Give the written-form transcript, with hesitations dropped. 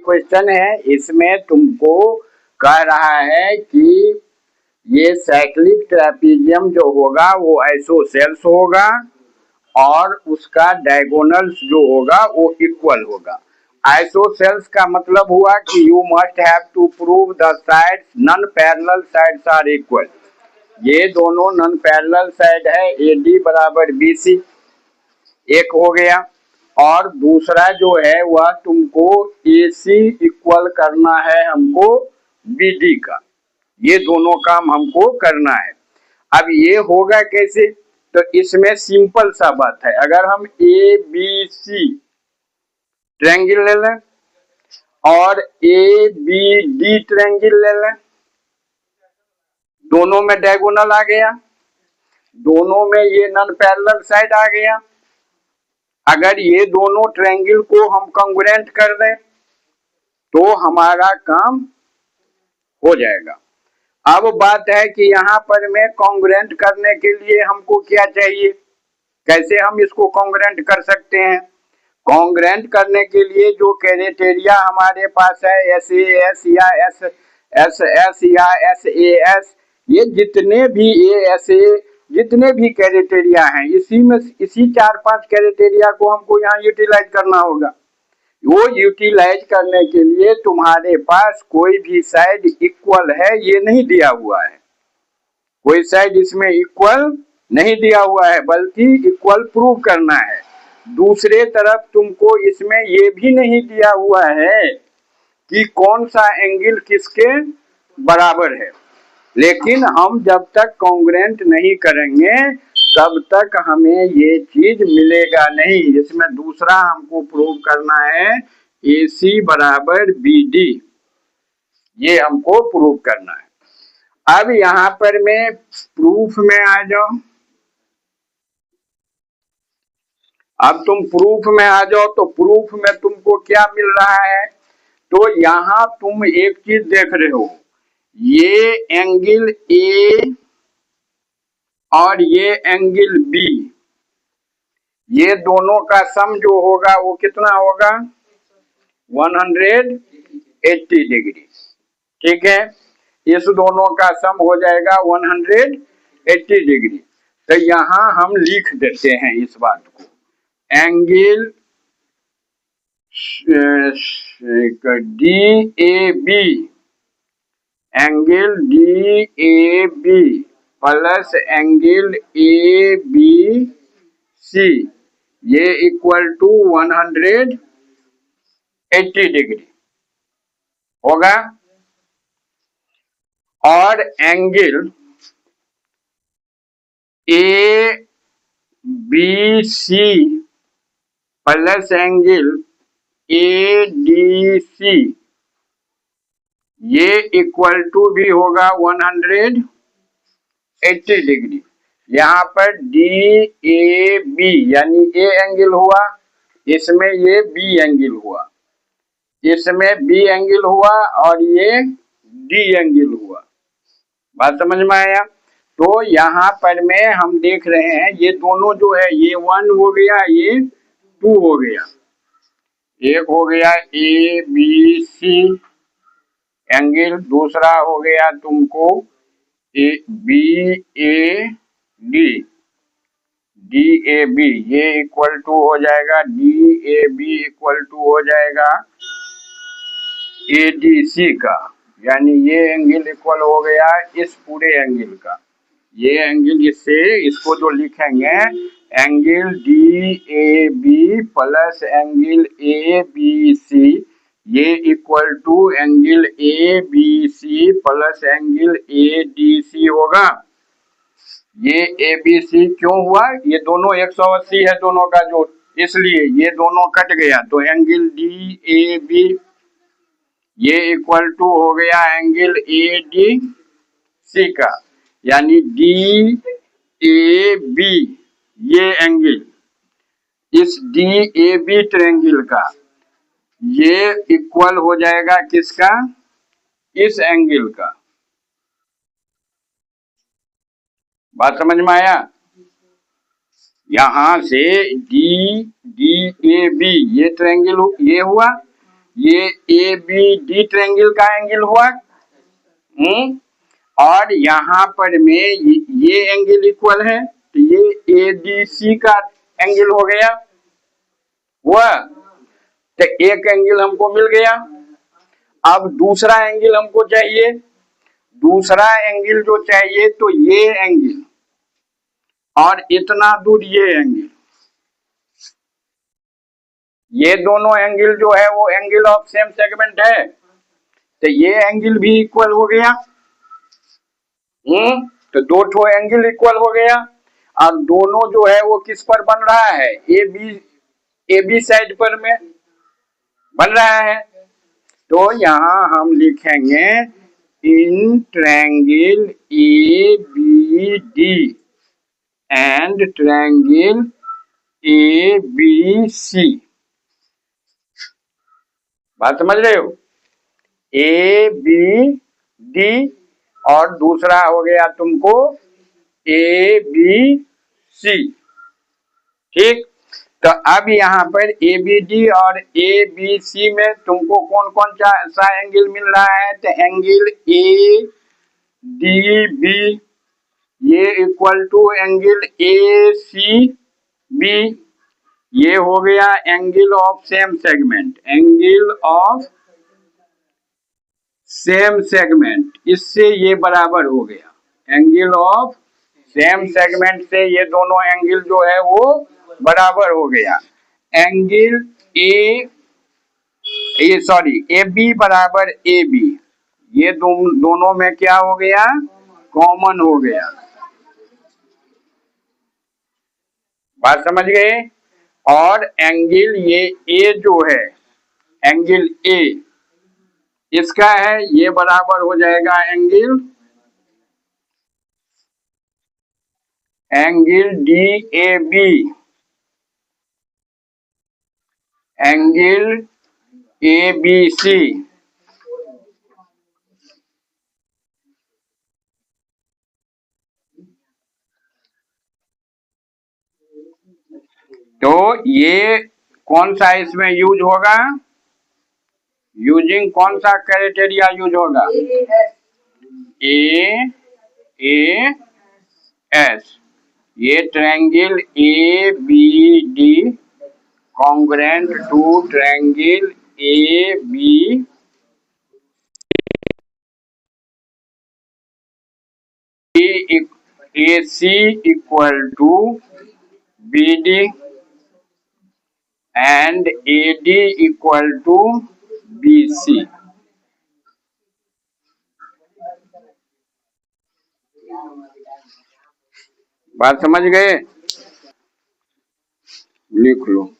Question है, इसमें तुमको कह रहा है कि ये साइक्लिक ट्रेपीजियम जो होगा वो आइसोसेल्स होगा और उसका डायगोनल्स जो होगा वो इक्वल होगा। आइसोसेल्स का मतलब हुआ कि you must have to prove the sides non parallel sides are equal. ये दोनों नॉन पैरेलल साइड है, AD बराबर BC एक हो गया, और दूसरा जो है वह तुमको AC इक्वल करना है हमको BD का। ये दोनों काम हमको करना है। अब ये होगा कैसे? तो इसमें सिंपल सा बात है, अगर हम ABC ट्रायंगल ले लें और ABD ट्रायंगल ले लें, दोनों में डायगोनल आ गया, दोनों में ये नॉन पैरेलल साइड आ गया। अगर ये दोनों ट्रायंगल को हम कॉन्ग्रुएंट कर दें तो हमारा काम हो जाएगा। अब बात है कि यहाँ पर में कॉन्ग्रुएंट करने के लिए हमको क्या चाहिए, कैसे हम इसको कॉन्ग्रुएंट कर सकते हैं? कॉन्ग्रुएंट करने के लिए जो क्राइटेरिया हमारे पास है, SAS या SS या SAS, ये जितने भी ASA जितने भी क्राइटेरिया हैं, इसी 4-5 क्राइटेरिया को हमको यहाँ यूटिलाइज करना होगा। वो यूटिलाइज करने के लिए तुम्हारे पास कोई भी साइड इक्वल है ये नहीं दिया हुआ है, कोई साइड इसमें इक्वल नहीं दिया हुआ है, बल्कि इक्वल प्रूव करना है। दूसरे तरफ तुमको इसमें ये भी नहीं दिया हुआ है कि कौन सा एंगल किसके बराबर है। लेकिन हम जब तक कॉन्ग्रुएंट नहीं करेंगे तब तक हमें ये चीज मिलेगा नहीं। इसमें दूसरा हमको प्रूव करना है AC बराबर BD, ये हमको प्रूव करना है। अब यहाँ पर मैं प्रूफ में आ जाओ। अब तुम प्रूफ में आ जाओ तो प्रूफ में तुमको क्या मिल रहा है? तो यहाँ तुम एक चीज देख रहे हो, ये एंगल A और ये एंगल B, ये दोनों का सम जो होगा वो कितना होगा? 180 डिग्री। ठीक है, इस दोनों का सम हो जाएगा 180 डिग्री। तो यहाँ हम लिख देते हैं इस बात को, angle DAB, angle DAB plus angle ABC, ये इक्वल टू 180 डिग्री होगा। और angle ABC plus angle ADC, ये इक्वल टू भी होगा 180 डिग्री। यहाँ पर DAB यानी A एंगल हुआ, इसमें ये B एंगल हुआ, इसमें B एंगल हुआ और ये D एंगल हुआ। बात समझ में आया? तो यहाँ पर में हम देख रहे हैं ये दोनों जो है, ये 1 हो गया, ये 2 हो गया, एक हो गया ABC एंगल, दूसरा हो गया तुमको DAB, ये इक्वल टू हो जाएगा DAB इक्वल टू हो जाएगा ADC का, यानी ये एंगल इक्वल हो गया इस पूरे एंगल का। ये एंगल इससे इसको जो लिखेंगे angle DAB plus angle ABC, ये equal to angle ABC plus angle ADC होगा। ये ABC क्यों हुआ? ये दोनों 180 है दोनों का जोड़, इसलिए ये दोनों कट गया, तो एंगल DAB ये इक्वल टू हो गया एंगल ADC का, यानी DAB ये एंगल इस DAB ट्रायंगल का ये इक्वल हो जाएगा किसका? इस एंगल का। बात समझ में आया? यहां से DAB ये ट्रायंगल ये हुआ, ये ए बी डी ट्रायंगल का एंगल हुआ। और यहाँ पर में ये एंगल इक्वल है, तो ये ए डी सी का एंगल हो गया हुआ। तो एक एंगल हमको मिल गया। अब दूसरा एंगल हमको चाहिए। दूसरा एंगल जो चाहिए तो ये एंगल और इतना दूर ये एंगल, ये दोनों एंगल जो है वो एंगल ऑफ सेम सेगमेंट है, तो ये एंगल भी इक्वल हो गया। तो दो ठो एंगल इक्वल हो गया। और दोनों जो है वो किस पर बन रहा है, ए बी साइड पर में बन रहा है। तो यहाँ हम लिखेंगे in triangle A B D and triangle A B C. बात समझ रहे हो? ए बी डी और दूसरा हो गया तुमको ए बी सी। ठीक, तो अब यहाँ पर ए बी डी और ए बी सी में तुमको कौन कौन सा एंगल मिल रहा है, तो एंगल ए डी बी ये equal to angle A C B, ये हो गया angle of same segment, angle of same segment, इससे ये बराबर हो गया। एंगल ऑफ सेम सेगमेंट से ये दोनों एंगल जो है वो बराबर हो गया। Angle A sorry A B बराबर ए बी, ये दोनों में क्या हो गया, कॉमन हो गया। बात समझ गए? और एंगल ये ए जो है, एंगल ए इसका है, ये बराबर हो जाएगा angle D A B, angle A B C. तो ये कौन सा इसमें यूज होगा, यूजिंग कौन सा क्राइटेरिया यूज होगा, ए एस। ये triangle A B D congruent to triangle A B A C equal to B D and A D equal to B C. बात समझ गए? लिख लो।